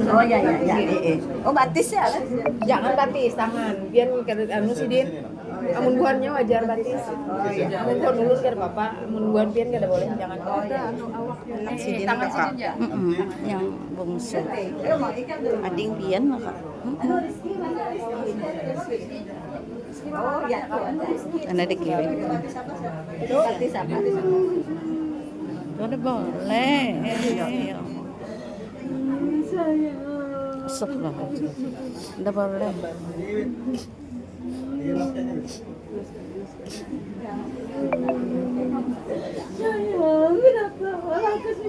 Oh ya ya ya. Oh batis ya? Jangan batis tangan. Biar anu sih Din. Amun buannya wajar batis. Amun buan ulun kada apa-apa, amun buan pian kada boleh. Jangan. Anak sidin Tangan Kak. sidin ya. Yang bungsu. Ading pian lah Kak. Oh ya. Ana dikirim. Batis apa? Udah boleh. Astagfirullahaladzim. Udah boleh.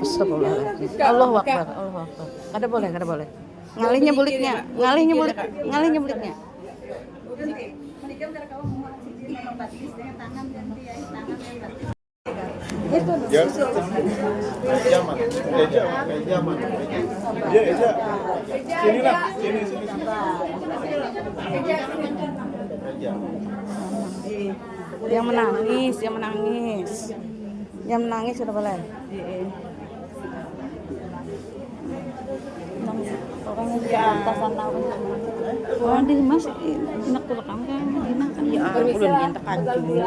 Astagfirullahaladzim. Allahu Akbar, Allahu Akbar. Kada boleh, kada boleh. Ngalihnya buliknya, ngalihnya bulik, ngalihnya buliknya. Ya, zaman, zaman. Ya, ya. Sini lah, sini. Yang menangis, yang menangis sudah boleh. Orang yang di atas sana. Oh, di Mas enak tuh rekam kan, enak kan. Ya, udah yang tekan dulu.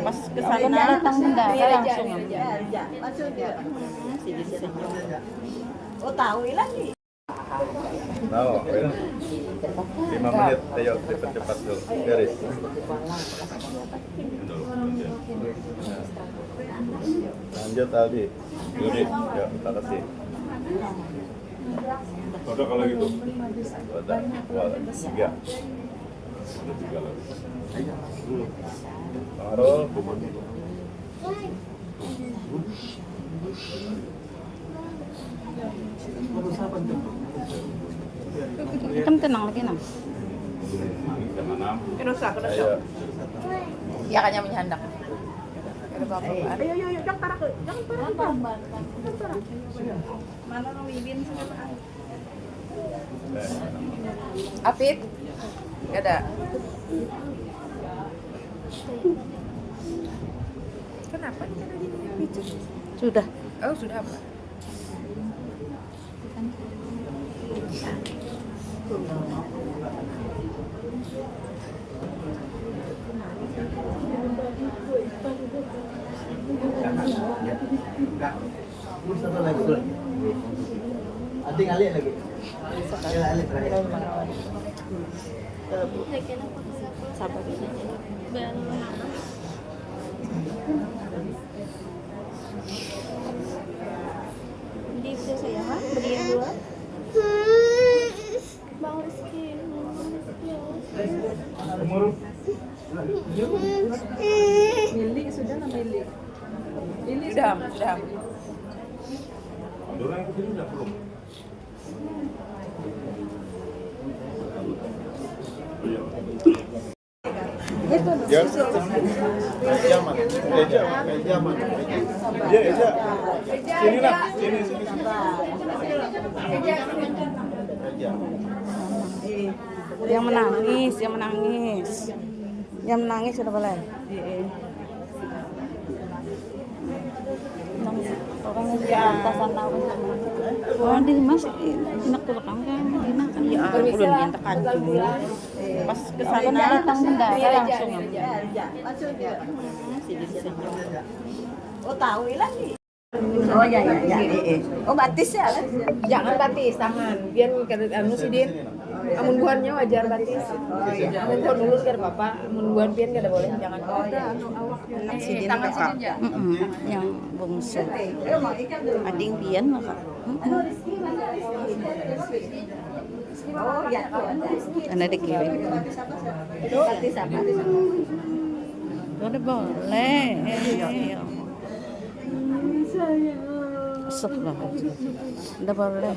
Pas ke sana datang mendadak langsung. Oh, tahu lagi. Tahu, 5 menit, ayo cepat dulu, beres. Lanjut tadi, Yuri, ya kita kasih. Udah kalau gitu, udah, 3. Udah 3 lagi. Taruh. Kan tenang lagi nang. Kedosa. Ya kan yang menyandak. Ada apa-apa. Ayo, jangan parah. Jangan parah. Mana nang Wibin sama Apit? Gak ada. Kenapa nih ada di picu? Sudah. Oh, sudah apa? Ating alih lagi. Alih terakhir. Sabar. Beli bisa saya kan? Beli yang 2. Bang Rizky. Mili sudah nama Mili. Sudah. Orang yang kecil udah belum. Ya, zaman. Ya, ya. Sini lah, sini. Yang menangis, yang menangis sudah boleh. Orang yang di atas sana. Oh, di Mas enak tuh rekam kan, enak kan. Ya, udah yang tekan dulu. Pas ke sana datang mendadak langsung. Oh, tahu lagi. Oh ya ya. Oh batis ya? Jangan batis tangan. Biar anu sih Din. Amun buannya wajar batis. Amun buan ulun kada apa-apa, amun buan pian kada boleh. Jangan. Anak sidin Tangan Kak. sidin ya. Yang bungsu. Ading pian lah Kak. Oh ya. Ana dikirim. Batis apa? Udah boleh. Astagfirullahaladzim. Udah boleh.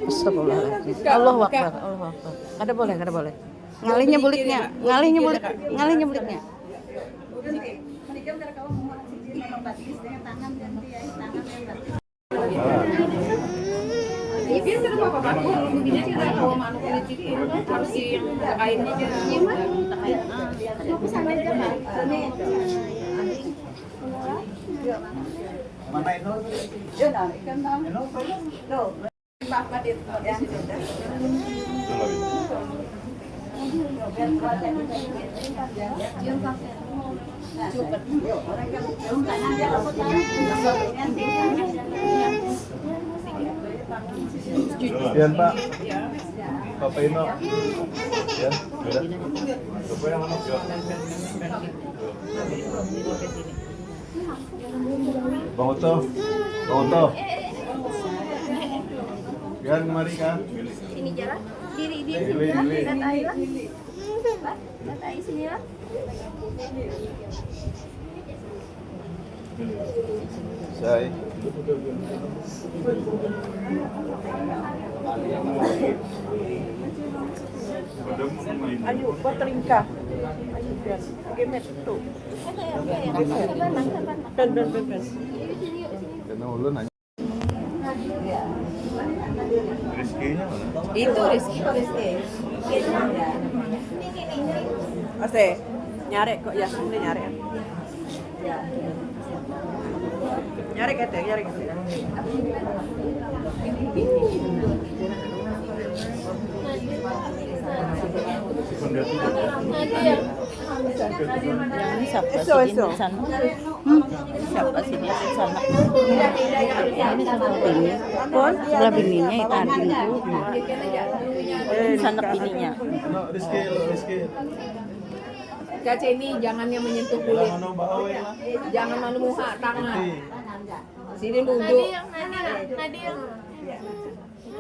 Astagfirullahaladzim. Allahu Akbar, Allahu Akbar. Kada boleh, kada boleh. Ngalihnya buliknya, ngalihnya buliknya. Biar kan apa-apa begini kita kalau mau kulit ini harus si kainnya aja. Gimana? Aku sama aja kan? Mana itu? Yan Pak. Papa Ino. Yan, sudah. Coba yang mana? Bang Oto. Bang Oto. Yan, mari kan. Ini jalan. Diri Dili. Lihat air lah. Lihat air sini lah. Say. Ayo, buat teringkah. Ayo, biar. Gemet tuh. Ben. Karena ulun nanya. Rizky-nya mana? Itu Rizky. Ase, nyari kok ya, ini nyari. Nyari kete. Siapa sih di sana? Siapa sih dia di sana? Ini sebelah bini. Sebelah bininya itu tadi itu. Sana bininya. No, Rizky. Caca ini jangan yang menyentuh kulit. Mana bawa ya? Jangan manu muka tangan. Sini duduk. Nadia.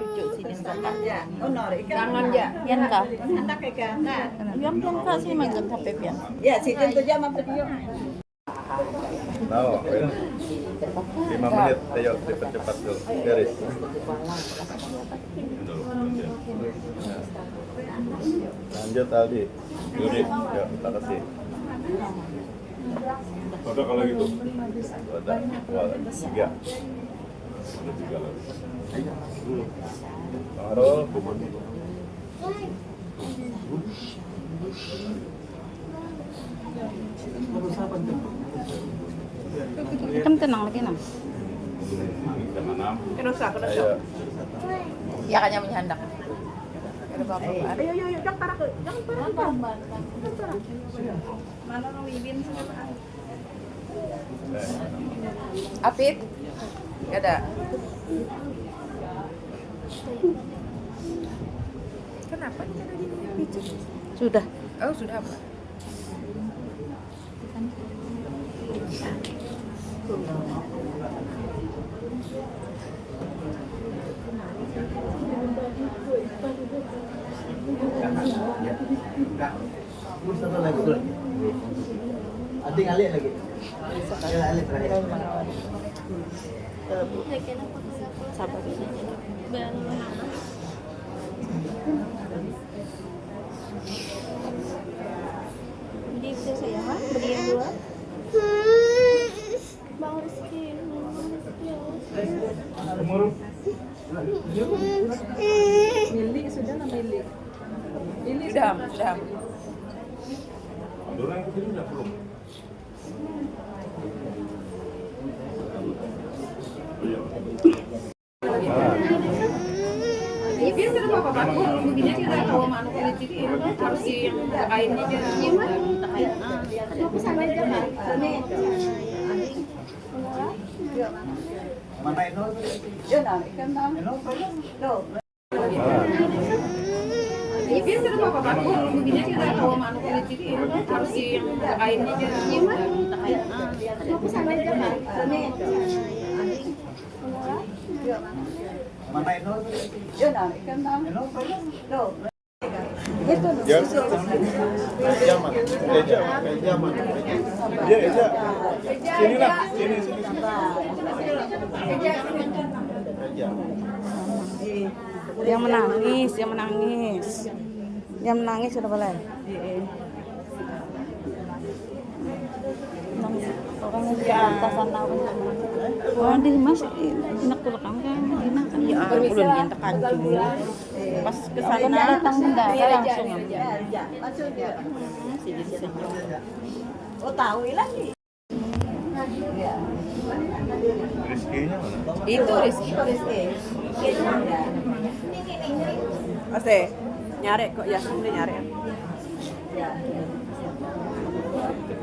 Cucu sini kakak. Jangan ya. Yan ka? Yan ka sih magkat HP yan. Ya, si Tito jam apa dia? Tahu, 5 menit, ayo cepat dulu. Beres. Lanjut Aldi. Yudi, ya kita kasih. Udah kalau gitu. Udah, 3. Udah 3 lagi. Taruh. Kita tenang lagi nam. Kerusak. Ayo. Ya kan yang menyandak. Ayo, jangan parah. Mana nang Wibin sama Apit. Gak ada. Kenapa nih tadi pijit? Sudah. Oh, sudah apa? Satu lagi. Adik alik lagi. Alik terakhir. Sabar. Jadi bisa saya kan berdiri dua. Bang Rizky. Umur. Mili sudah lah Mili. Ini sudah. Dorang yang kecil udah belum. Biar kan apa-apa begini kita kalau mau kulit ini harus si kainnya aja. Gimana? Aku sama aja kan? Mana itu? Biar kan apa-apa begini kita kalau mau kulit ini harus si kainnya aja. Gimana? Aku sama aja kan? Mana itu? Zaman. Eja. Sini lah, sini. Eja. Yang menangis sudah boleh. Orang yang di atas sana Oh, di mas nakulakam kan Dina kan. Ya, ulun yang tekan dulu. Pas ke sana datang mendadak langsung. Sidin senyum. Oh tahu lagi. Rizky-nya mana? Itu Rizky. Ase, nyari kok ya, ini nyari.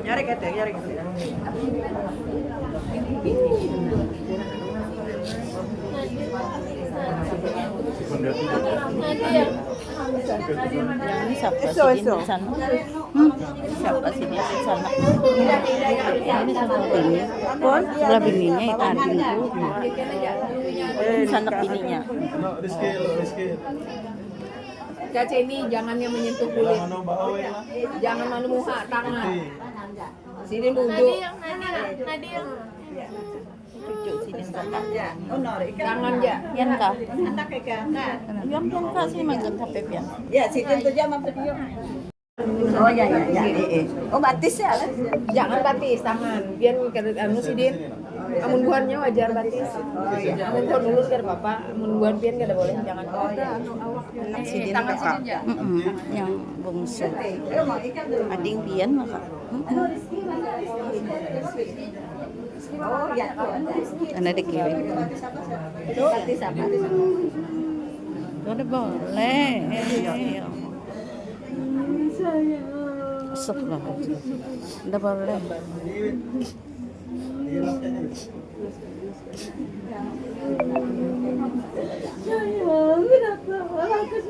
Nyari kete, nyari kete. Yang ini siapa Eso, sih eso. di sana? Siapa sih dia di sana? Ini sama bini. Sebelah bininya itu adikku. Ini sanak bininya. No, Rizky. Caca ini jangan yang menyentuh kulit. Ano ba away lah? Jangan manumuha tangan. Sini duduk. Nadir. Cucu sini kakak. Jangan ya. Yan ka? Anak ka. Yan ka sih magang HP yan. Ya, sidin tu jam apa dia? Oh ya. Oh batis ya. Jangan batis tangan. Biar anu sidin. Amun buannya wajar batis. Amun buan ulun kan papa. Amun buan pian kada boleh. Jangan. Anak sidin kakak. Yang bungsu. Ading pian maka. Oh ya. Ana dikirim. Itu batis apa? Udah boleh. Astagfirullah. Udah boleh.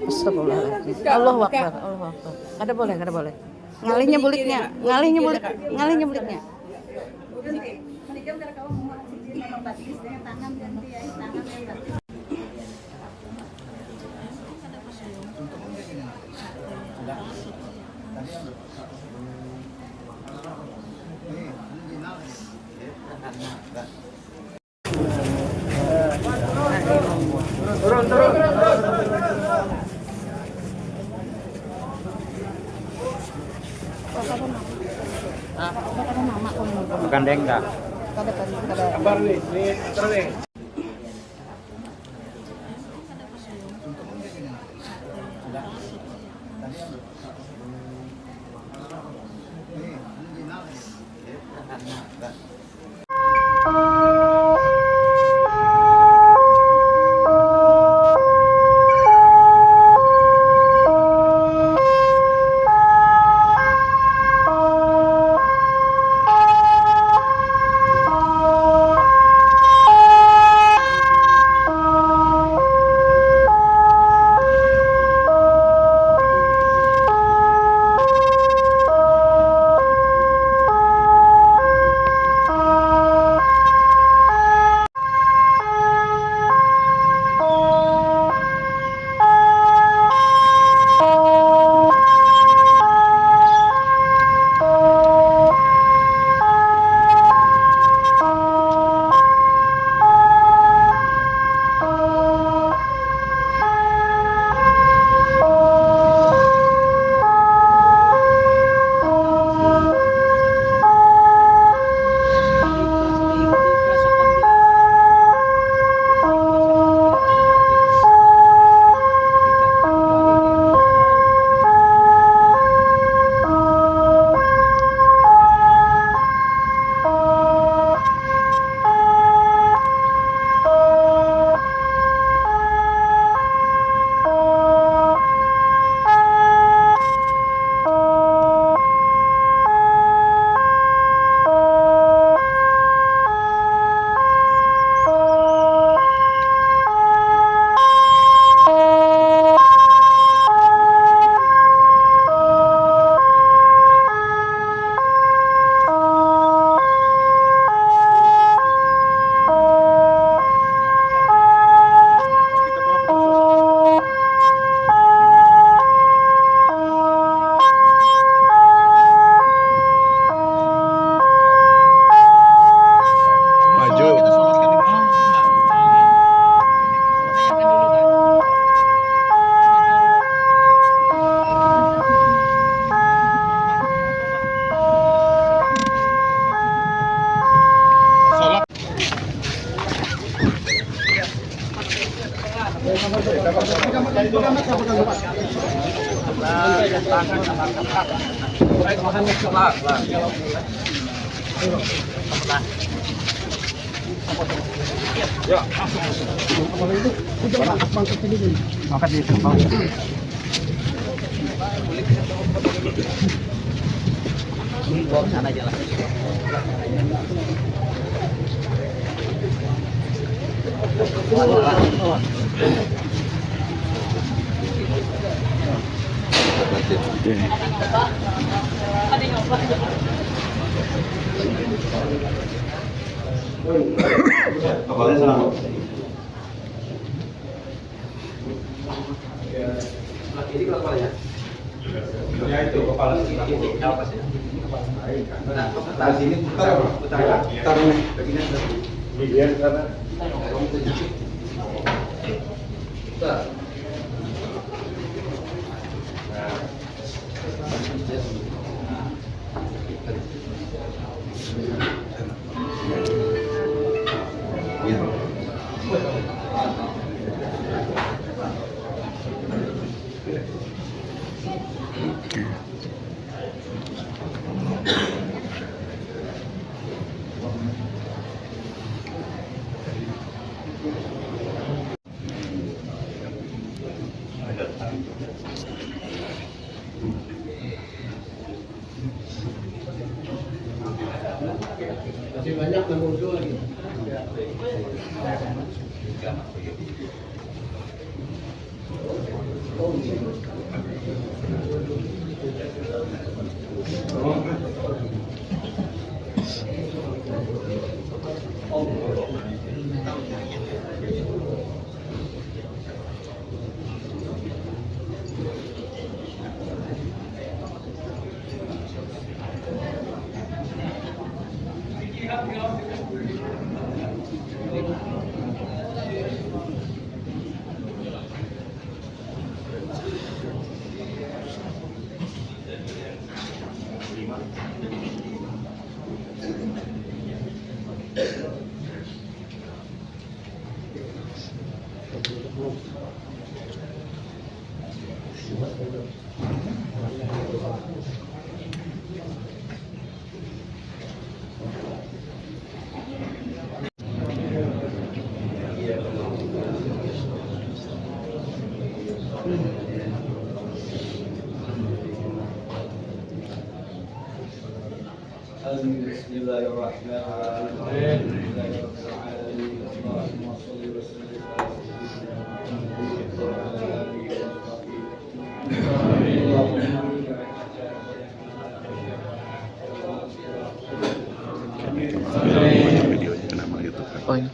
Astagfirullah. Allahu Akbar. Kada boleh. Ngalihnya buliknya. Bukan dengka. Kabar nih, terus nih. Ya itu kepala nah sini putar begini biar karena masih banyak yang muncul lagi. Bismillahirrahmanirrahim. Allahumma shalli wa sallim ala Oh ini.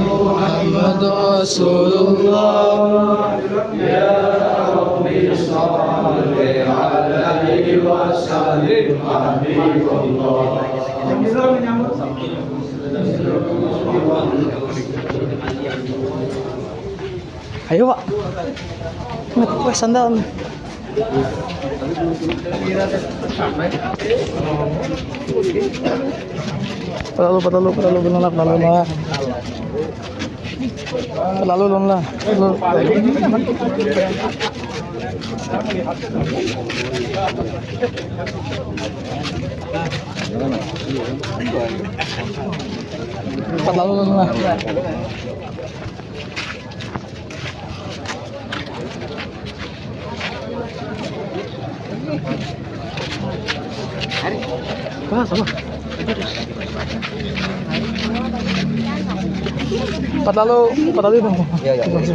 Muhammad Rasulullah ya Rabbi shalli alaihi wa sallim habibullah. Ayo Pak, ngetek sandal. Terlalu lah. Sama. Empat lalu bang. Iya.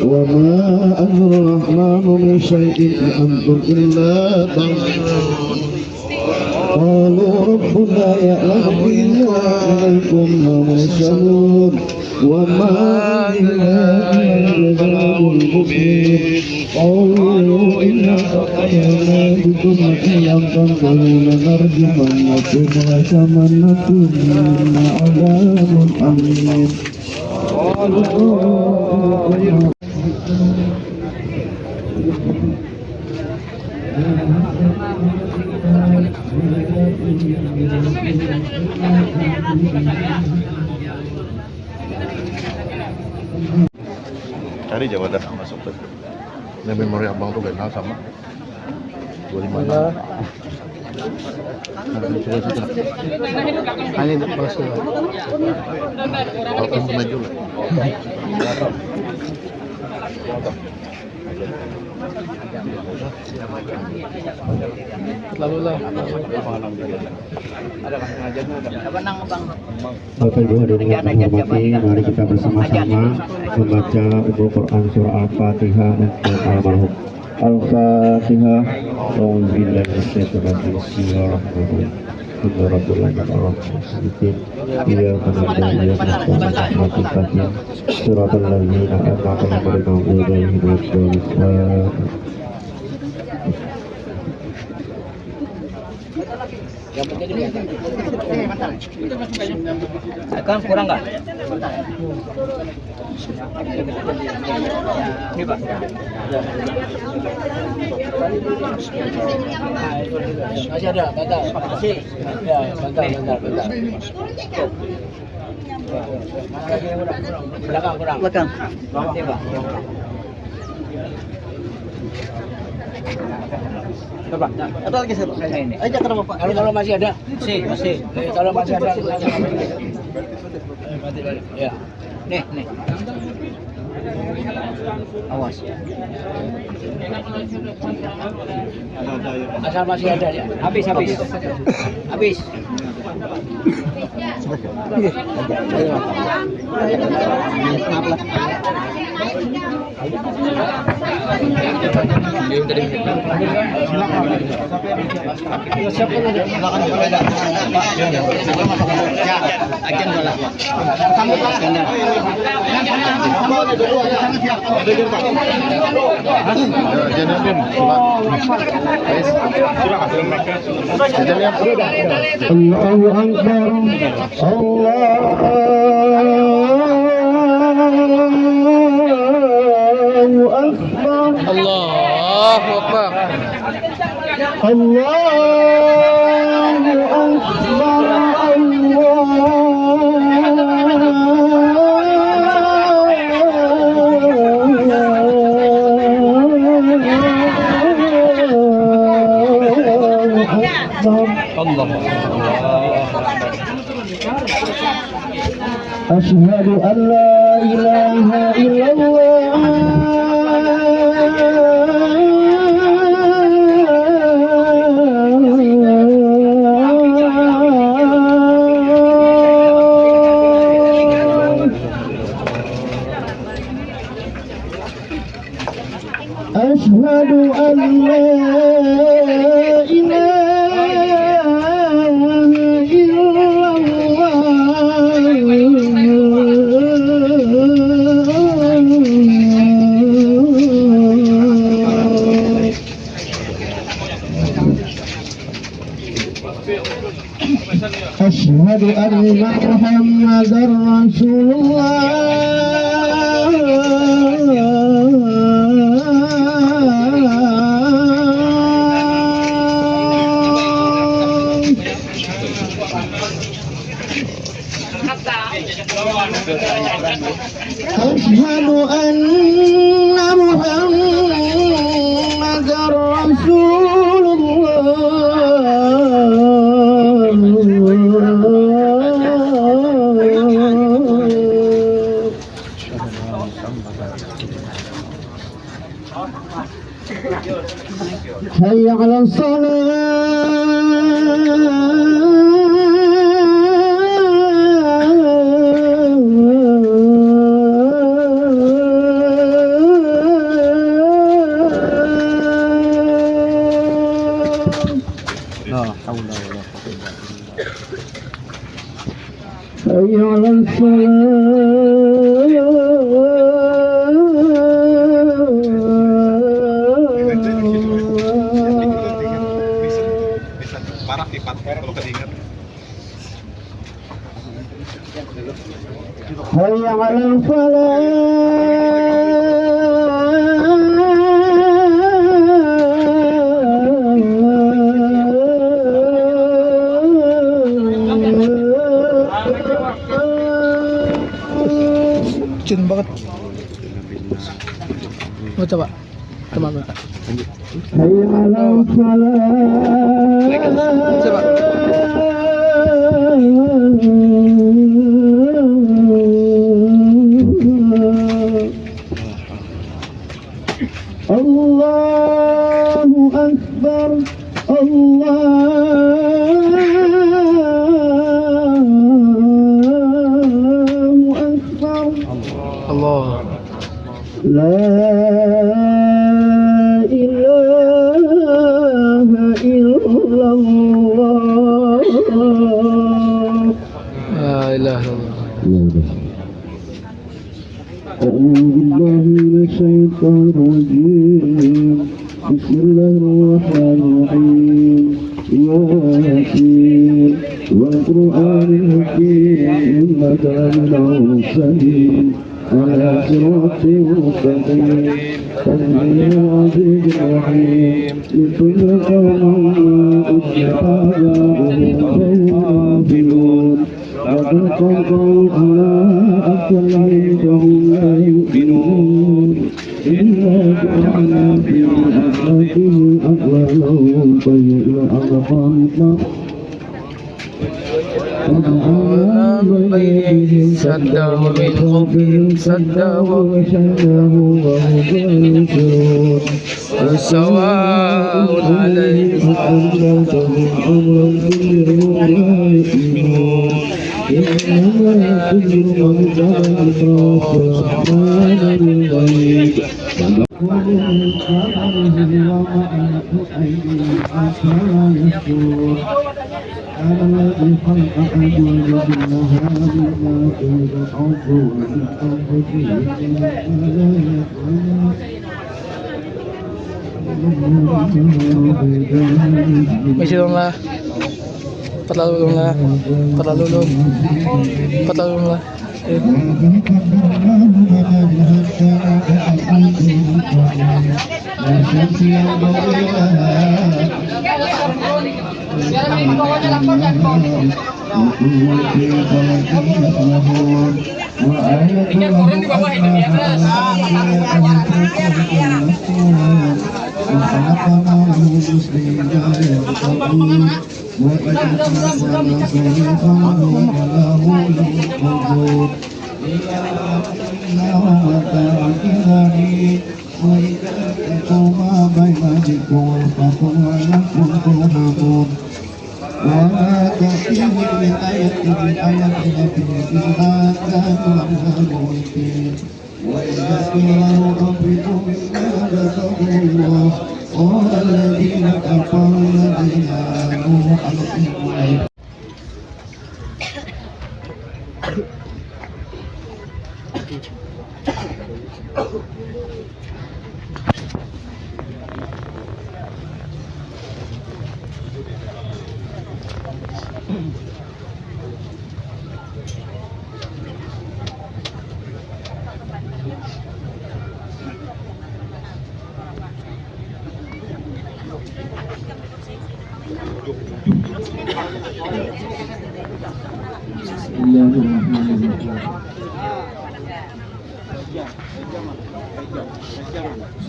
وما أمر الرحمن من شيء أنتم إلا تنظرون قالوا ربنا يعلم إنا إليكم لمرسلون وما إلا البلاغ المبين قالوا إنا قطعنا بكم إن تنظرون نرجمنكم وشمنكم عذاب أليم Cari Jawa Tengah masuk ke ini memori abang tuh kenal sama 25. Ini terus. Kalau kamu maju lah. Lalu lah. Bapak Ibu hadirin yang kami hormati, mari kita bersama-sama membaca Ibu Quran surah Al-Fatihah untuk almarhum. Al-Fatihah. Auzubillahi minasyaitonir rajim. Bismillahirrahmanirrahim. Alhamdulillahi rabbil alamin. Suratul ladzina an'amta alaihim ghairil Kan kurang nggak? Ini Pak. Masih ada, bentar. Masih. Ya, bentar. Belakang. Ini Pak. Coba. Ada lagi satu. Ini. Aja kalau Bapak. Kalau masih ada. Masih. Kalau masih ada. Ya. Nih. Awas ya. Asal masih ada ya. Habis. Allahu Akbar. Allahu Akbar. أكبر Allah. أشهد أن لا إله إلا الله أشهد أن لا إله إلا الله أشهد أن محمدا رسول الله أشهد أن محمدا رسول الله حي على الصلاة La haula wala quwwata حي على الصلاة Parah tipat kalau kedengar. حي على الفلاح Cin banget. Mau coba? Coba minta. حي على Coba. الفلاح الله أكبر الله أكبر Allah. لا إله إلا الله La ilaha illallah. أعوذ بالله من الشيطان الرجيم بسم الله الرحمن الرحيم ياسين والقرآن الحكيم إنك لمن المرسلين على صراط مستقيم تنزيل العزيز الرحيم لكل قوم أصلح آباؤهم فهم غافلون لقد قالوا على أكثرهم فهم لا يؤمنون إنا جعلنا في أعناقهم أغلالا فهي إلى الأذقان من بينهم سدا ومن خلفهم سدا وغشيناهم وهم لا يبصرون سواء عليهم أنذرتهم أم لم تنذرهم لا يؤمنون إنما ينذر من كان يخاف الرحمن بالغيب ومن قبله ومن أيديهم حتى يشكرون الذي خلق أزواج النهار ما تولد الأرض ومن أنفسهم لا يكون Masih dong lah. Terlalu dong lah. Terlalu dong. Terlalu dong lah. وخلقناه مسلمين وإذا حضر صيحا وله الحضور إلا ومتاع إلهي وإذا تقوم بينكم فقل ولكم ترحمون وما تأتيهم من آية من آيات ربهم إلا كانوا عنها معرضين وإذا قيل لهم أنفقوا مما رزقكم الله قال الذين كفروا الذين آمنوا أنفقوا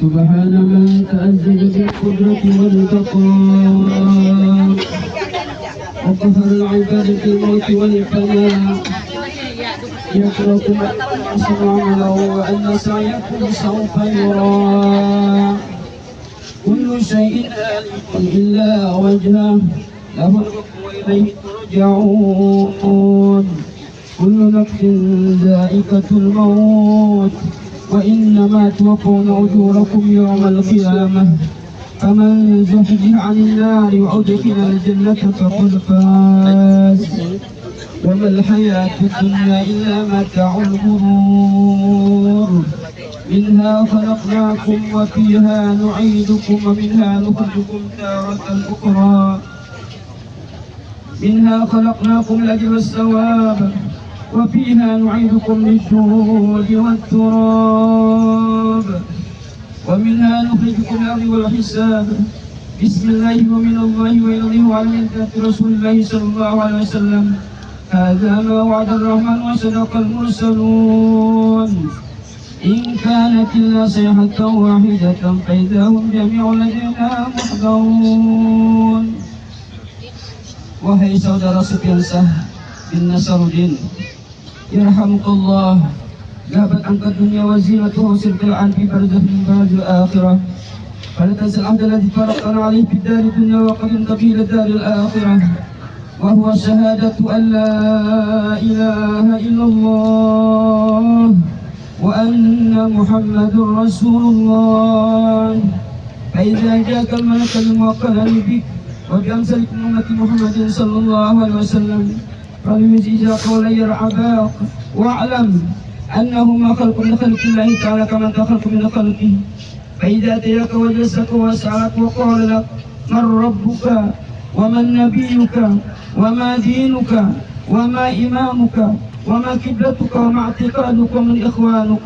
سبحان من تأذن بالقدرة والبقاء وقهر العباد في الموت والفناء يتركم أحسن عمله وأن سعيكم سوف يرى كل شيء هالك إلا وجهه له الحكم وإليه ترجعون كل نفس ذائقة الموت وإنما توفون أجوركم يوم القيامة فمن زحزح عن النار وأدخل الجنة فقد فاز وما الحياة الدنيا إلا متاع الغرور منها خلقناكم وفيها نعيدكم ومنها نخرجكم تارة أخرى منها خلقناكم لأجل الثواب وفيها نعيدكم للشهود والتراب ومنها نخرجكم الأرض والحساب بسم الله ومن الله وإليه وعلى ملة رسول الله صلى الله عليه وسلم هذا ما وعد الرحمن وصدق المرسلون إن كانت إلا صيحة واحدة فإذا هم جميع لدينا محضرون. Wahai saudara Sufyansah bin Nasruddin, yarhamukallah, gabat angkat dunia wa zinatuhu sirqil'an fi barzakh min barzil akhirah fala tansa al-ahd alladhi faraqana alayhi fi dar dunya wa qad intabila dar al-akhirah wa huwa shahadatu an la ilaha illallah wa anna muhammadur rasulullah fa idza ja'aka al-malak al-muwakkal bik وبأمثالكم أمة محمد صلى الله عليه وسلم فليجيز قولي العباق واعلم أنهما خلق من خلق الله تعالى كما أنت خلق من خلقه فإذا أتيك وجلسك وسألك وقال لك من ربك ومن نبيك وما دينك وما إمامك وما قبلتك وما اعتقادك ومن إخوانك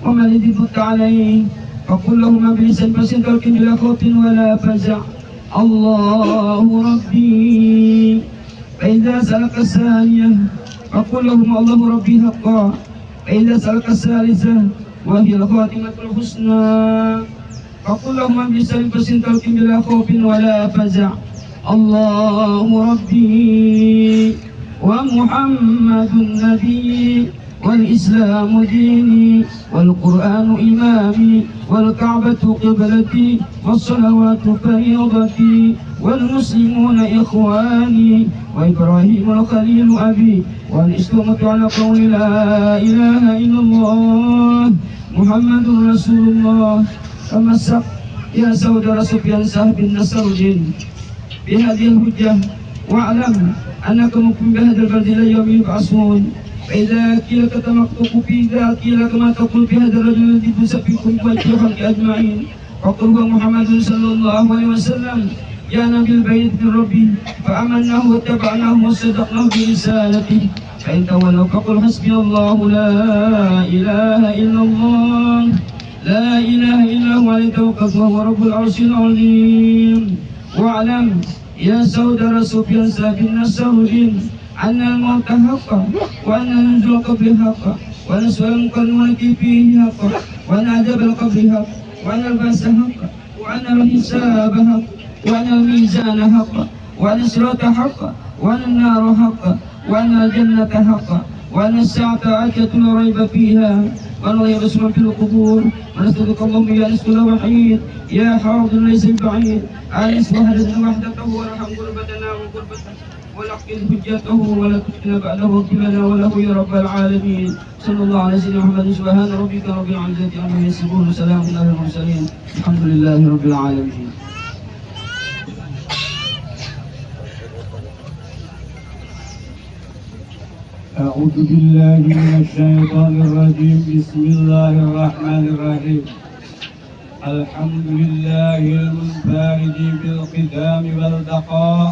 وما الذي دلت عليه فقل لهما بلسان بسيط بلا خوف ولا فزع الله ربي فإذا سألك الثانية فقل لهم الله ربي حقا فإذا سألك الثالثة وهي الخاتمة الحسنى فقل لهم بلسان بسيط بلا خوف ولا فزع الله ربي ومحمد النبي والإسلام ديني والقرآن إمامي والكعبة قبلتي والصلوات فريضتي والمسلمون إخواني وإبراهيم الخليل أبي والإسلام على قول لا إله إلا الله محمد رسول الله. تمسك يا saudara Sufyansah bin Nasruddin بهذه الحجة واعلم أنك ممكن بهذا البلد إلى يوم يبعثون فإذا قيل لك مكتوب في ذا قيل لك ما تقول في هذا الرجل الذي تسبحكم وجه الخلق أجمعين فقل هو محمد صلى الله عليه وسلم جاءنا بالبيت من ربي فآمناه واتبعناه وصدقناه برسالته فإن تولوا فقل حسبي الله لا إله إلا الله لا إله إلا هو عليه توكلت وهو رب العرش العظيم. واعلم يا saudara Sufyansah bin Nasruddin أن الموت حقا وأن نزول القبر حقا وأن سؤال المكلمون فيه حقا وأن عذاب القبر حقا وأن البعث حقا وأن الحساب حقا وأن الميزان حقا وأن الصراط حقا وأن النار حقا وأن الجنة حقا وأن الساعة آتية لا ريب فيها وأن الله يبسم في القبور ونسألك اللهم يا أنس كل وحيد يا حافظ ليس بعيد أنس وحدته وارحم قربتنا وقربته ولقن حجته ولا تفتنا بعده واغفر لنا وله يا رب العالمين. صلى الله على سيدنا محمد. سبحان ربك رب العزة عما يصفون وسلام على المرسلين الحمد لله رب العالمين. أعوذ بالله من الشيطان الرجيم. بسم الله الرحمن الرحيم. الحمد لله المنفرد بالقدام والبقاء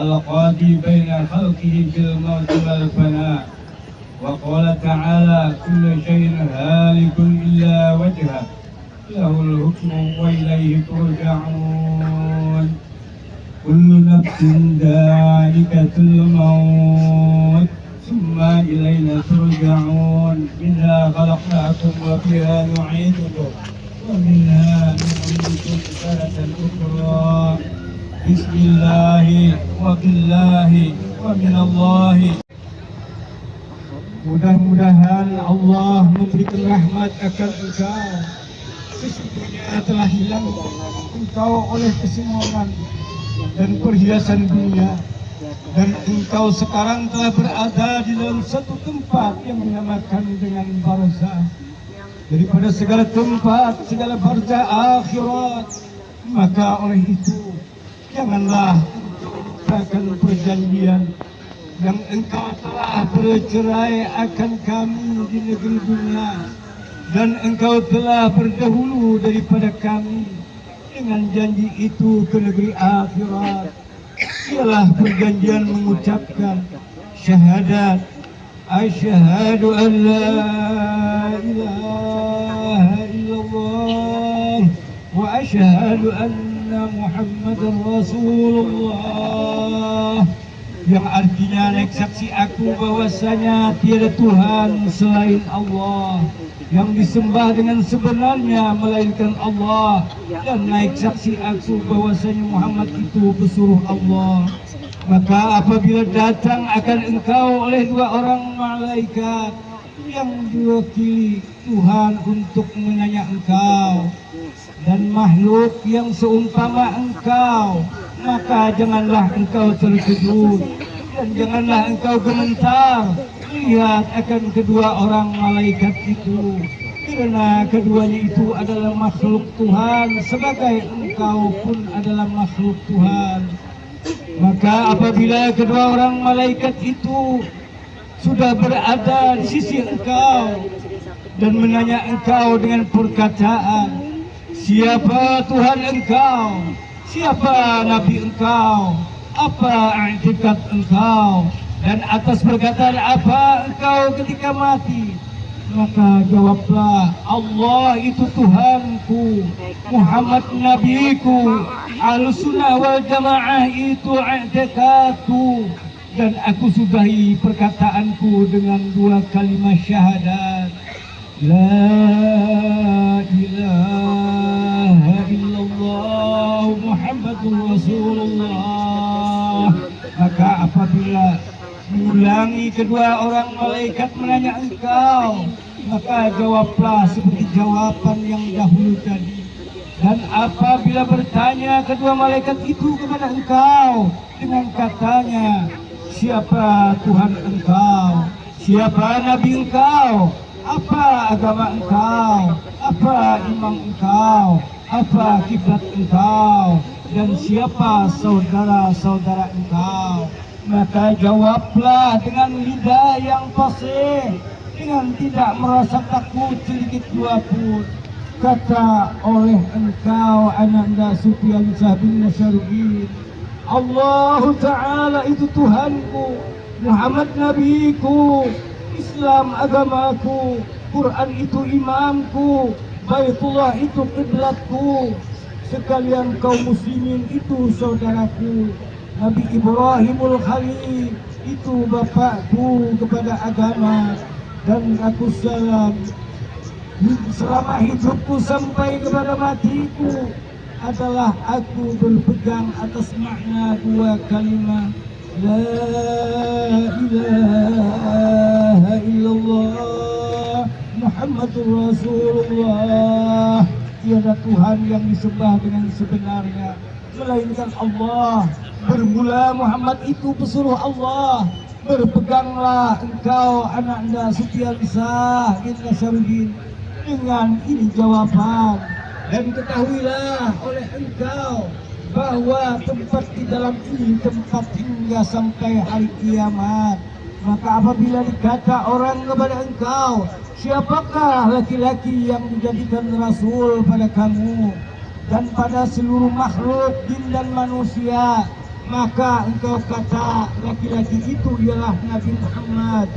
القاضي بين خلقه في الموت والفناء. وقال تعالى كل شيء هالك إلا وجهه له الحكم وإليه ترجعون. كل نفس ذائقة الموت ثم إلينا ترجعون. منها خلقناكم وفيها نعيدكم ومنها نخرجكم تارة أخرى. بسم الله وبالله ومن الله. Mudah-mudahan Allah memberikan rahmat akan engkau. Sesungguhnya telah hilang engkau oleh kesenangan dan perhiasan dunia, dan engkau sekarang telah berada di dalam satu tempat yang dinamakan dengan barzah. Daripada segala tempat, segala barzah akhirat, maka oleh itu janganlah akan perjanjian yang engkau telah bercerai akan kami di negeri dunia, dan engkau telah berdahulu daripada kami dengan janji itu ke negeri akhirat. Ialah perjanjian mengucapkan syahadat asyhadu an la ilaha illallah wa asyhadu anna muhammadar rasulullah, yang artinya naik saksi aku bahwasanya tiada Tuhan selain Allah, yang disembah dengan sebenarnya melainkan Allah, dan naik saksi aku bahwasanya Muhammad itu pesuruh Allah. Maka apabila datang akan engkau oleh dua orang malaikat yang diwakili Tuhan untuk menanya engkau, dan makhluk yang seumpama engkau, maka janganlah engkau terkejut dan janganlah engkau gemetar lihat akan kedua orang malaikat itu, karena keduanya itu adalah makhluk Tuhan sebagai engkau pun adalah makhluk Tuhan. Maka apabila kedua orang malaikat itu sudah berada di sisi engkau dan menanya engkau dengan perkataan, siapa Tuhan engkau? Siapa Nabi engkau? Apa i'tikad engkau? Dan atas perkataan apa engkau ketika mati? Maka jawablah, Allah itu Tuhanku, Muhammad Nabiku, Ahlussunnah wal Jamaah itu i'tikadku, dan aku sudahi perkataanku dengan dua kalimat syahadat, La ilaha illallah Muhammadur Rasulullah. Maka apabila mengulangi kedua orang malaikat menanya engkau, maka jawablah seperti jawaban yang dahulu tadi. Dan apabila bertanya kedua malaikat itu kepada engkau dengan katanya, siapa Tuhan engkau? Siapa Nabi engkau? Apa agama engkau? Apa imam engkau? Apa kiblat engkau? Dan siapa saudara-saudara engkau? Maka jawablah dengan lidah yang fasih, dengan tidak merasa takut sedikit dua pun. Kata oleh engkau Ananda Sufyan bin Musyarifin, Allah Ta'ala itu Tuhanku, Muhammad Nabiku, Islam agamaku, Quran itu imamku, Baitullah itu kiblatku, sekalian kaum muslimin itu saudaraku, Nabi Ibrahimul Khalil itu bapakku kepada agama, dan aku salam selama hidupku sampai kepada matiku adalah aku berpegang atas makna dua kalimat La ilaha illallah Muhammadur Rasulullah. Tiada Tuhan yang disembah dengan sebenarnya melainkan Allah. Bermula Muhammad itu pesuruh Allah. Berpeganglah engkau anaknya Sufyansyah bin Nasaruddin dengan ini jawaban, dan ketahuilah oleh engkau bahwa tempat di dalam ini tempat hingga sampai hari kiamat. Maka apabila dikata orang kepada engkau, siapakah laki-laki yang dijadikan rasul pada kamu dan pada seluruh makhluk jin dan manusia, maka engkau kata laki-laki itu ialah Nabi Muhammad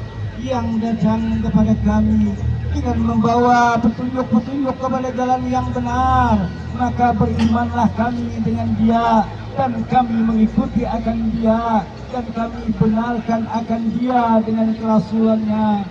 yang datang kepada kami dengan membawa petunjuk-petunjuk kepada jalan yang benar. Maka berimanlah kami dengan dia, dan kami mengikuti akan dia, dan kami benarkan akan dia dengan kerasulannya.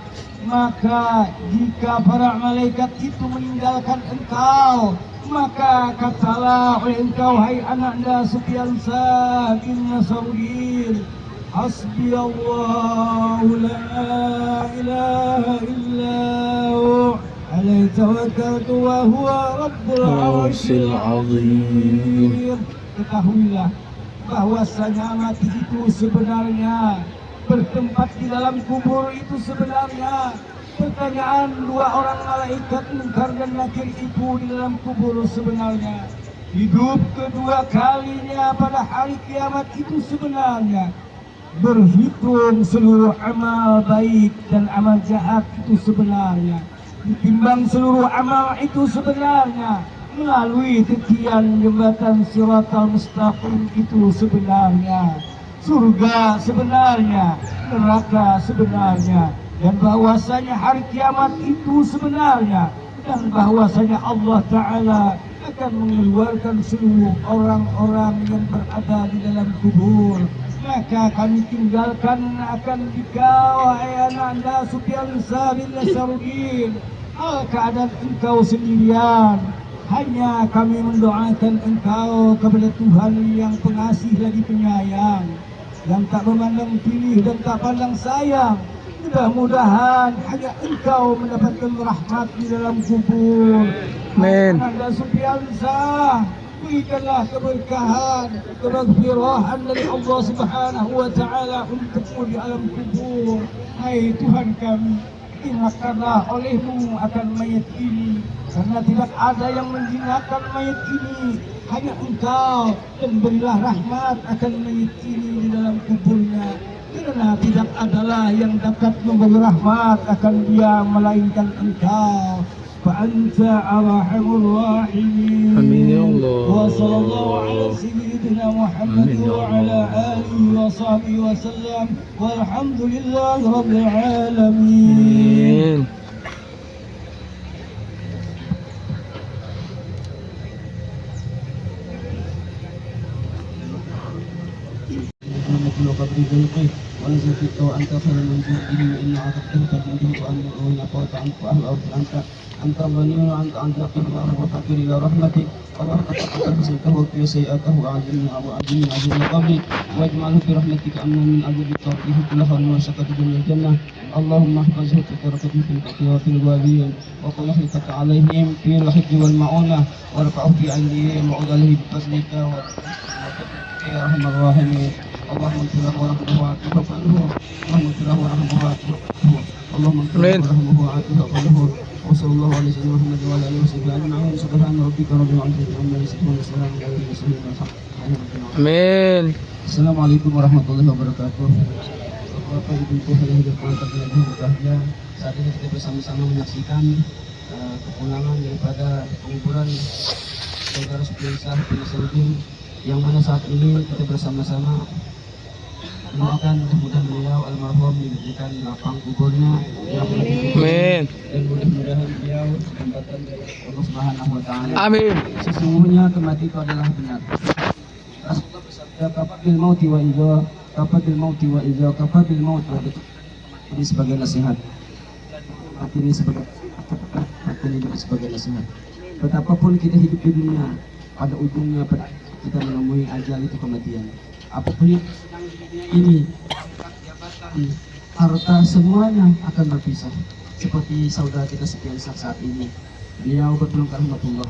Maka jika para malaikat itu meninggalkan engkau, maka katalah oleh engkau, hai anaknya Sufyansyah bin Nasaruddin, hasbi Allahu la ilaha illahu alaihi tawakkaltu wa huwa rabbul arsyil azim. Ketahuilah bahwasanya mati itu sebenarnya, bertempat di dalam kubur itu sebenarnya. Pertanyaan dua orang malaikat Munkar dan Nakir itu di dalam kubur sebenarnya. Hidup kedua kalinya pada hari kiamat itu sebenarnya. Berhitung seluruh amal baik dan amal jahat itu sebenarnya. Ditimbang seluruh amal itu sebenarnya. Melalui titian jembatan Siratal Mustaqim itu sebenarnya. Surga sebenarnya, neraka sebenarnya, dan bahwasanya hari kiamat itu sebenarnya, dan bahwasanya Allah Ta'ala akan mengeluarkan seluruh orang-orang yang berada di dalam kubur. Maka kami tinggalkan akan dikau, hai ananda Sufyansyah bin Nasaruddin, keadaan engkau sendirian. Hanya kami mendoakan engkau kepada Tuhan yang pengasih lagi penyayang, yang tak memandang pilih dan tak pandang sayang. Mudah-mudahan hanya engkau mendapatkan rahmat di dalam kubur. Amin. Ananda Sufyansyah, berikanlah keberkahan, kemaghfirahan dari Allah Subhanahu wa Ta'ala untukmu di alam kubur. Hai Tuhan kami, jinakkanlah olehmu akan mayat ini, karena tidak ada yang menjinakkan mayat ini, hanya engkau, dan berilah rahmat akan mayat ini di dalam kuburnya, karena tidak adalah yang dapat memberi rahmat akan dia melainkan engkau. Fa'anta arhamur rahimin. Amin ya Allah. Wa sallallahu ala sayyidina Muhammad wa ala alihi wa sahbihi wa sallam, walhamdulillahi rabbil alamin. ونزلت وأنت خير المنزلين وإن عتقته فالمنزل وأن عفوت عنك وأهل الأرض أنت الغني وأنت الرقيب وأنت الفقير إلى رحمتك. اللهم تقبل حسنته وفي سيئاته وعجلنا وعجلنا عجل قبلي واجعله في رحمتك أمنا من أجل التوفيق كل خير وشكة من الجنة. اللهم احفظه بكرتك في البيت وفي الوالدين وقل خلقك عليهم في الحج والمعونة وارفعه في عليهم وعود عليه بفضلك يا أرحم الراحمين. اللهم اغفر له ورحمه وعافه عنه. اللهم اغفر له ورحمه وعافه عنه. اللهم اغفر له ورحمه وعافه عنه. وصلى الله على سيدنا محمد وعلى اله وصحبه اجمعين. سبحان ربك رب العزه عما يصفون وسلام على المرسلين والحمد لله رب العالمين. Amin. Assalamualaikum warahmatullahi wabarakatuh. Bapak Ibu yang dirahmati Allah berbahagia, saat ini kita bersama-sama menyaksikan kepulangan daripada penguburan saudara Sufyansyah bin Nasaruddin, yang mana saat ini kita bersama-sama mendoakan mudah-mudahan beliau almarhum diberikan lapang kuburnya, Amin. dan mudah-mudahan beliau mendapatkan dari Allah Subhanahu wa Ta'ala. Amin. Sesungguhnya kematian itu adalah benar. Rasulullah bersabda, kafabil mauti wa idza, kafabil mauti wa idza, kafabil mauti wa idza. Ini sebagai nasihat. Ini sebagai nasihat. Betapapun kita hidup di dunia, pada ujungnya kita menemui ajal itu kematian. Apapun ini, jabatan, harta, semuanya akan berpisah. Seperti saudara kita sekian saat ini, beliau bertolong ke rahmatullah.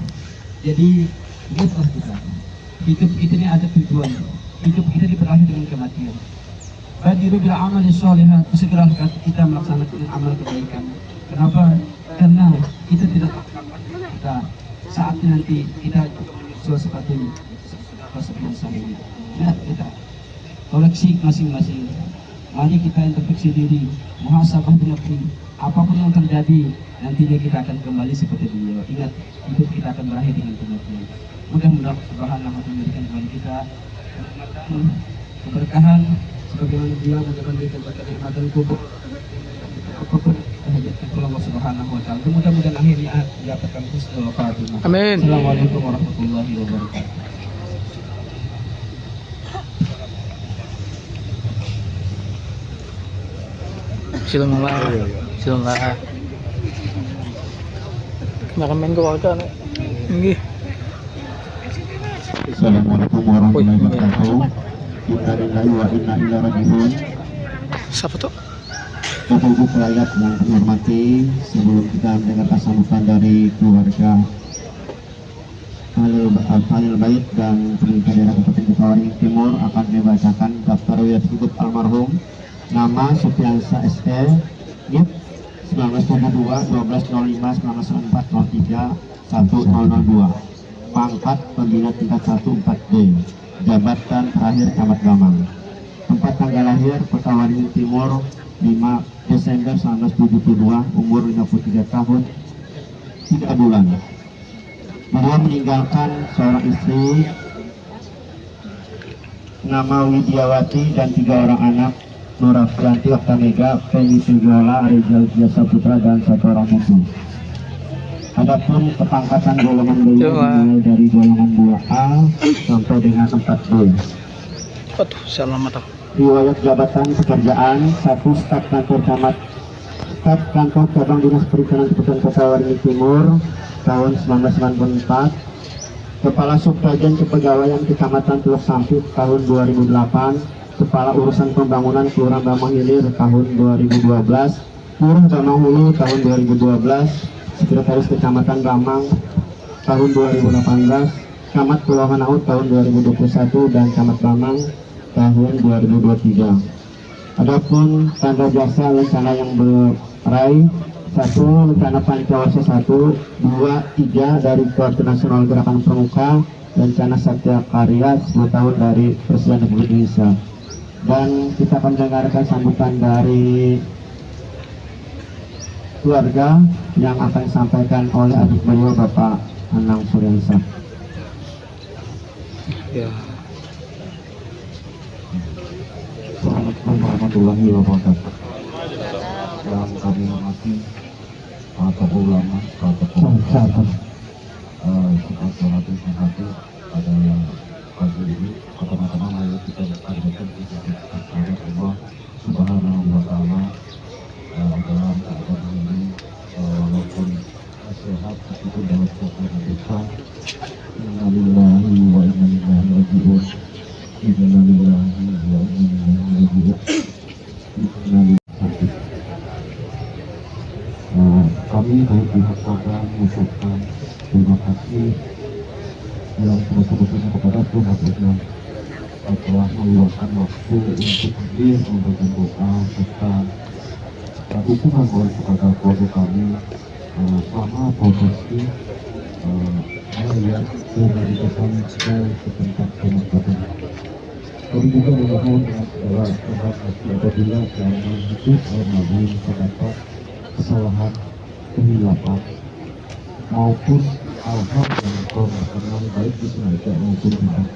Jadi ingatlah kita, hidup kita ini ada tujuan. Hidup kita berakhir dengan kematian. Badiru bil amali sholihat, segeralah kita melaksanakan amal kebaikan. Kenapa? Karena kita tidak kita saatnya nanti kita seperti ini. Lihat kita koleksi masing-masing. Mari kita introspeksi diri, muhasabah diri. Apapun yang terjadi, nantinya kita akan kembali seperti beliau. Ingat, hidup kita akan berakhir dengan kematian. Mudah-mudahan Subhanahu wa ta'ala memberikan kepada kita keberkahan sebagaimana beliau memberikan kenikmatan kubur. Apapun hajatkan Allah Subhanahu wa ta'ala. Mudah-mudahan akhirnya dapatkan husnul khatimah. Amin. Assalamualaikum warahmatullahi wabarakatuh. Silalah. Kemarin ko warga na. Nggih. Assalamualaikum warahmatullahi wabarakatuh. Inna lillahi wa inna ilaihi raji'un. Siapa tuh? Bapak Ibu pelayat yang kami hormati, sebelum kita mendengarkan sambutan dari keluarga Ahlul Bait dan pemerintah daerah Kabupaten Betawi Timur, akan dibacakan daftar riwayat hidup almarhum. Nama Supiansa SE, NIP 1972 1205 1904 03 1002, pangkat pembina tingkat 1 4D, jabatan terakhir Camat Gamang. Tempat tanggal lahir Kota Waringin Timur 5 Desember 1972, umur 53 tahun 3 bulan. Beliau meninggalkan seorang istri nama Widiawati dan 3 orang anak, Nora Franti Oktamega, Feni Sugiola, Rizal Biasa Putra, dan 1 orang mutu. Adapun kepangkatan golongan beliau dimulai dari golongan 2A sampai dengan 4B. Aduh, selamat. Riwayat jabatan pekerjaan: 1 staf kantor camat, staf kantor cabang dinas perikanan Kabupaten Kota Waringin Timur tahun 1994, kepala subbagian kepegawaian kecamatan Teluk Sampit tahun 2008, kepala urusan pembangunan Kelurahan Bambang Hilir tahun 2012, Lurah Bambang Hulu tahun 2012, sekretaris kecamatan Bambang tahun 2018, camat Pulau Hanaut tahun 2021, dan camat Bambang tahun 2023. Adapun tanda jasa lencana yang meraih: 1 lencana Pancawasa 1, 2, 3 dari Koordinasi Nasional Gerakan Pramuka, lencana Satya Karya 10 tahun dari Presiden Republik Indonesia. Dan kita akan mendengarkan sambutan dari keluarga yang akan disampaikan oleh adik beliau Bapak Anang Suryansyah. Ya. Assalamualaikum warahmatullahi wabarakatuh. Yang kami hormati para tokoh ulama, para tokoh ada yang pagi ini pertama-tama mari kita berkaitan dengan Allah Subhanahu wa ta'ala dalam keadaan ini, walaupun sehat itu dalam keadaan kita. Inna lillahi wa inna ilaihi raji'un. Inna lillahi wa inna ilaihi raji'un. Inna lillahi. Kami dari pihak keluarga mengucapkan terima kasih yang sebesar-besarnya kepada Tuhan yang telah meluangkan waktu untuk hadir memberikan doa serta dukungan kepada keluarga kami selama prosesi melihat kemerdekaan ke tempat pemakaman. Kami juga memohon dengan segala hormat apabila kami hidup almarhum terdapat kesalahan, kehilapan maupun hal-hal yang berkenan baik disengaja maupun tidak,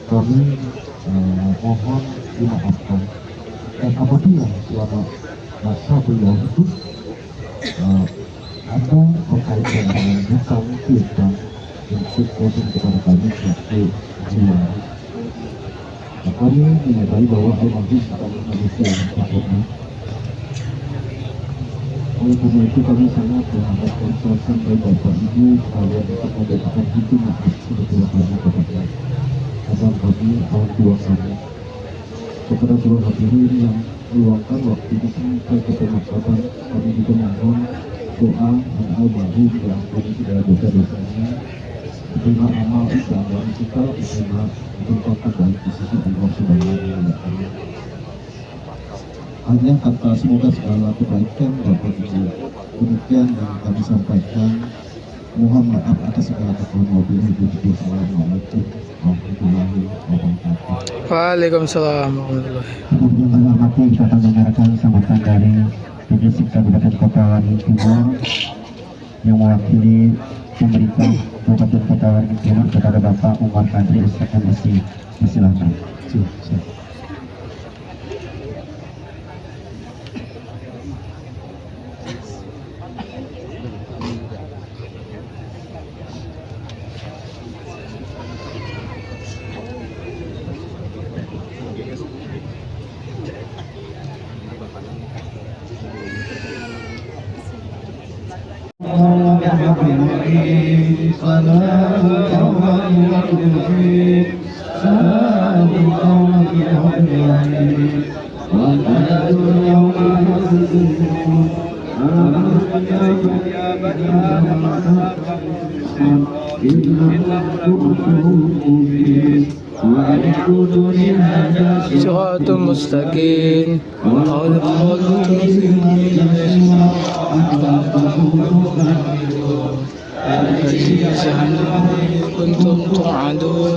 kami mohon dimaafkan. Dan apabila selama masa beliau hidup ada berkaitan dengan hutang piutang yang berkaitan kepada kami selaku jiwa, kami menyadari bahwa almarhum adalah manusia yang sempurna. Oleh karena itu kami sangat berharap sampai Bapak Ibu sekalian untuk mendapatkan itu maaf sebetulnya kepada abang kami, orang tua kami, kepada seluruh hadirin yang meluangkan waktu ini sampai ke pemakaman. Kami juga mohon doa dan almarhum yang kami segala dosa-dosanya, diterima amal ibadah kita, diterima berkata baik di sisi Allah Subhanahu wa Ta'ala. Hanya kata semoga segala kebaikan Bapak Ibu. Demikian yang kami sampaikan. Mohon maaf atas segala kekurangan wabillahi taufiq. Assalamualaikum warahmatullahi wabarakatuh. Waalaikumsalam warahmatullahi. Kemudian menghormati kita akan mendengarkan sambutan dari Divisi Kabupaten Kota Waringin Timur yang mewakili pemerintah Kabupaten Kota Waringin Timur kepada Bapak Umar Kadri Ustaz MSI. Silakan. Siratal mustaqim kuntum tu'adun.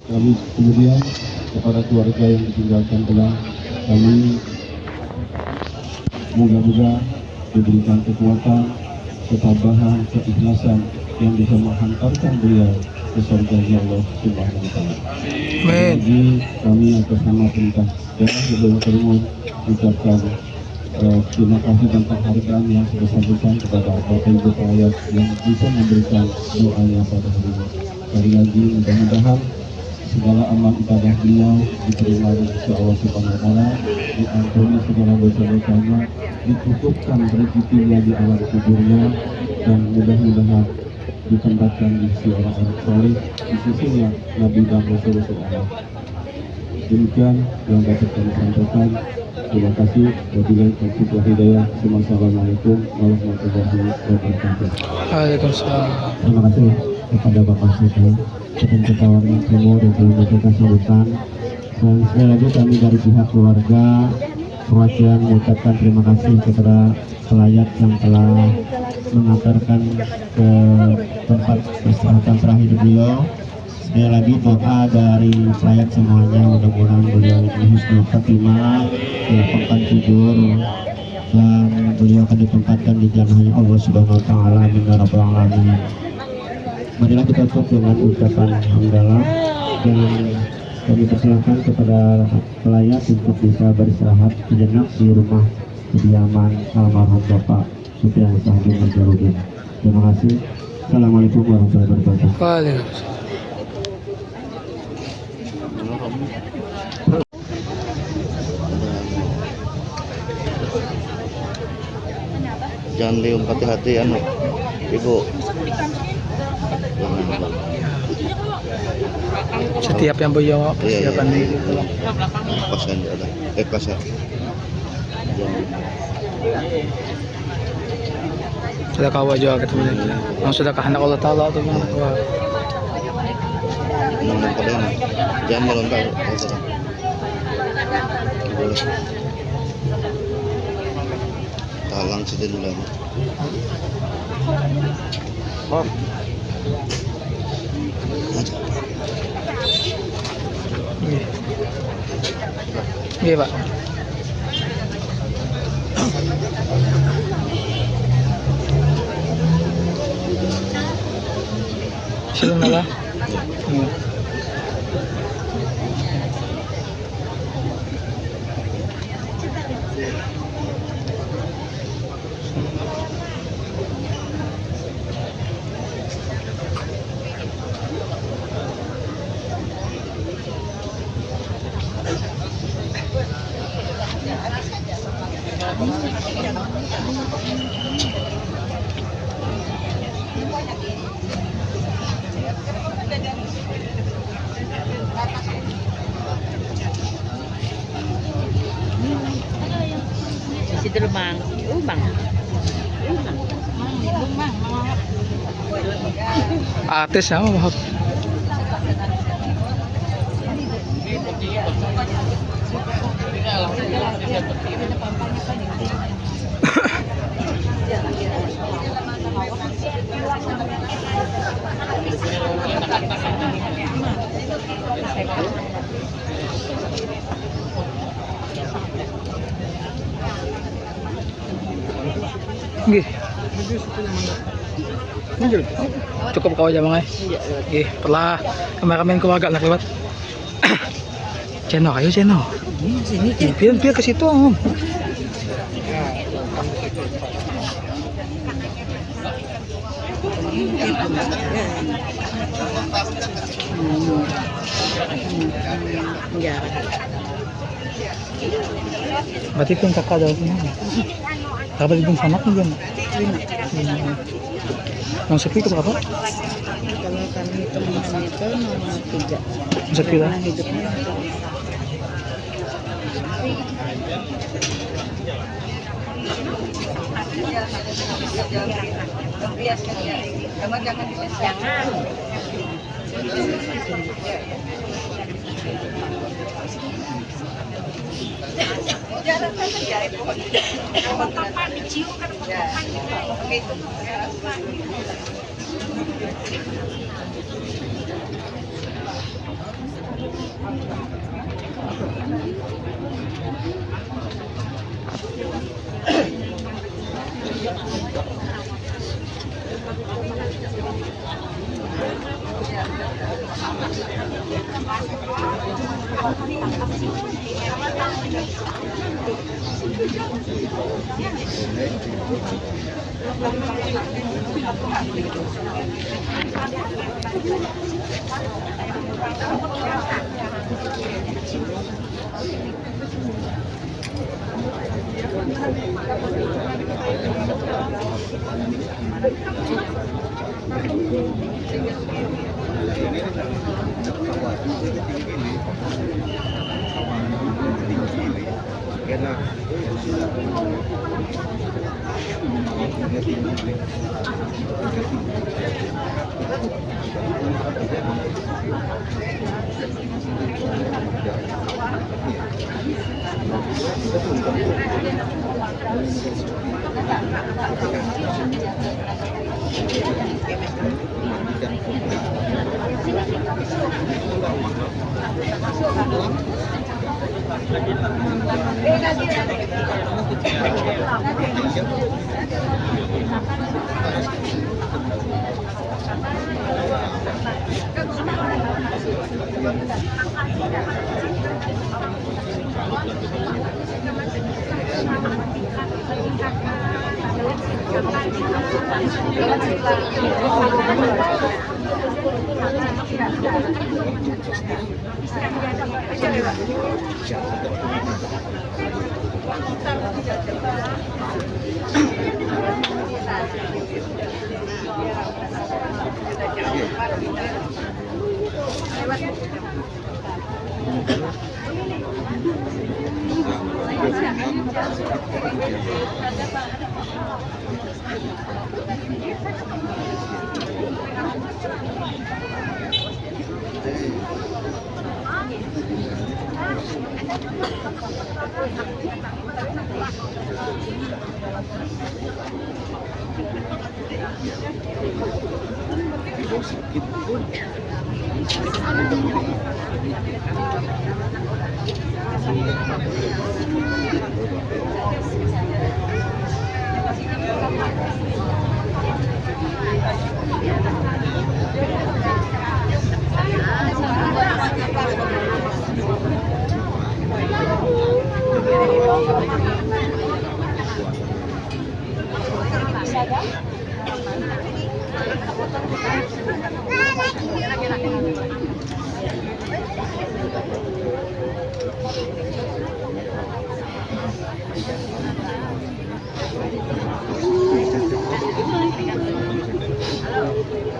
Kami kemudian kepada keluarga yang ditinggalkan telah kami moga-moga diberikan kekuatan, ketabahan, keikhlasan yang bisa menghantarkan beliau ke surganya Allah Subhanahu wa Ta'ala. Lagi kami atas nama perintah daerah Jawa Timur ucapkan terima kasih dan penghargaan yang sebesar-besar kepada Bapak Ibu sekalian yang bisa memberikan doanya pada hari ini. Sekali lagi mudah-mudahan segala amal ibadah beliau diterima oleh Allah Subhanahu wa Ta'ala, diampuni segala dosa-dosanya, dicukupkan rezekinya di alam kuburnya, dan mudah-mudahan ditempatkan di sisi orang-orang saleh, di sisinya Nabi dan Rasulullah. Demikian yang dapat kami sampaikan. Terima kasih. Wabillahi taufiq wal hidayah. Wassalamualaikum warahmatullahi wabarakatuh. Waalaikumsalam. Terima kasih kepada Bapak Sekjen, Kabupaten Kota Waringin Timur yang telah memberikan sambutan. Dan sekali lagi kami dari pihak keluarga perwakilan mengucapkan terima kasih kepada pelayat yang telah mengantarkan ke tempat peristirahatan terakhir beliau. Sekali lagi doa dari pelayat semuanya, mudah-mudahan beliau husnul khotimah, dilapangkan tidur, dan beliau akan ditempatkan di jannahnya Allah Subhanahu wa Ta'ala. Amin ya rabbal alamin. Marilah kita tutup dengan ucapan hamdalah dan kami persilakan kepada pelayat untuk bisa beristirahat sejenak di rumah kediaman almarhum Bapak Supian Sahdin Marjaludin. Terima kasih. Assalamualaikum warahmatullahi wabarakatuh. Waalaikumsalam. Jangan lium hati-hati anu Ibu. Setiap yang beliau persiapan Iya. gitu lah. Kosan ada. Kosan. Sudah kawa juga ketemu lagi. Yang sudah kehendak Allah Taala tuh kan. Wah. Nomor kodenya. Jangan melontar. Boleh. Talang saja dulu. Bom. Iya, Pak. Sila na lang. Si Dermang, Ubang. Artis sama mahal. Nggih. Cukup kau aja bang. Nggih, pernah kameramen keluarga nak lewat. Channel kayo channel. Sini Pian ke situ om. Ya. Berarti pun kakak daw ko na. Dapat din sama ko diyan. Ang sepi ko berapa? Kalau kami teman itu nomor 3. Ang sepi lah. Hidupnya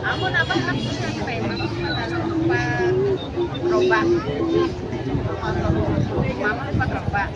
Amun apa gerobak. Mama lupa gerobak.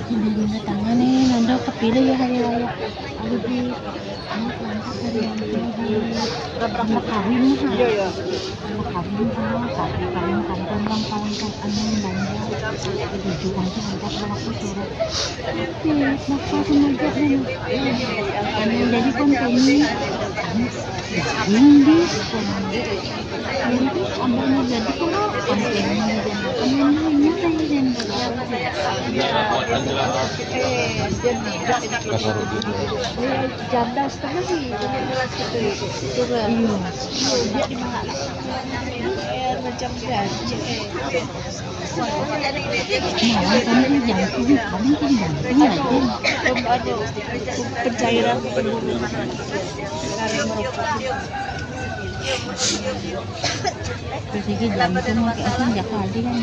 Hindi na tangan eh, nandaw kapila ya hari raya. Ano di, ano kantak hari rabrak makawin mo ha. Makawin mo ha, sabi pa yung kantong lang parang ano yung landa. Idujuan siya, hanggat wala ko sura. Magpasunod ka rin. Ano yung dari konteni? Hindi. Hindi, ano na jadi ko ha. Konteni na dyan. Ano na niya tayo dyan. Janda setengah sih, jelas gitu. Itu kan. Dia di mana? Air macam gaji. Nah, kami yang ini kami tinggal lagi. Pencairan dari merokok. Jadi jangan cuma kayak asing Jakarta kan.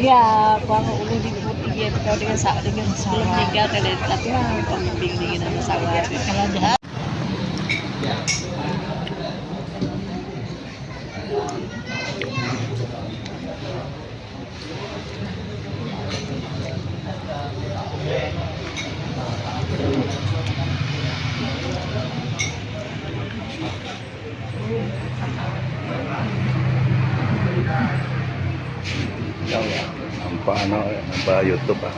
Ya, kalau udah dibuat gitu kalau dengan sebelum nikah tapi pembimbing dengan masalah kalau ada nampa YouTube ah.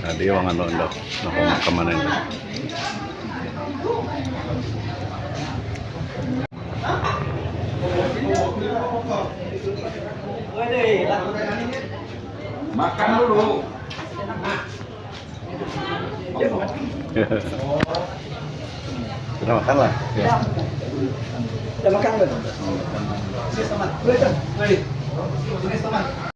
Tadi yung ano daw, nakumakaman na. Makan dulu. Sudah makan lah. Sudah makan belum? Sudah makan.